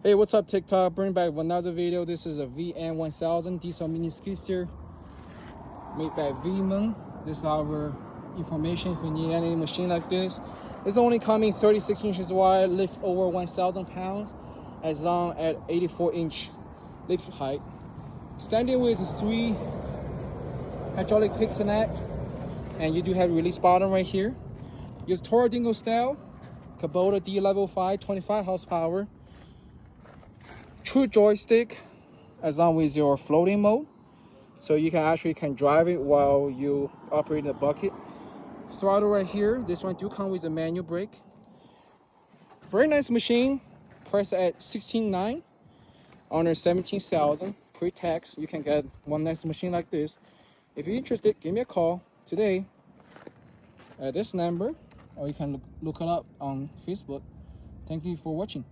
Hey, what's up TikTok? Bring back another video. This is a VM1000 diesel mini skid steer made by VM. This is our information if you need any machine like this. It's only coming 36 inches wide, lift over 1,000 pounds, as long at 84-inch lift height. Standing with 3 hydraulic pick connect, and you do have release bottom right here. Use Toro Dingo style, Kubota D level 5, 25 horsepower. True joystick, as long with your floating mode, so you can drive it while you operate the bucket. Throttle right here. This one do come with a manual brake. Very nice machine. Priced at $16,900 under $17,000 pre-tax. You can get one nice machine like this. If you're interested, give me a call today at this number, or you can look it up on Facebook. Thank you for watching.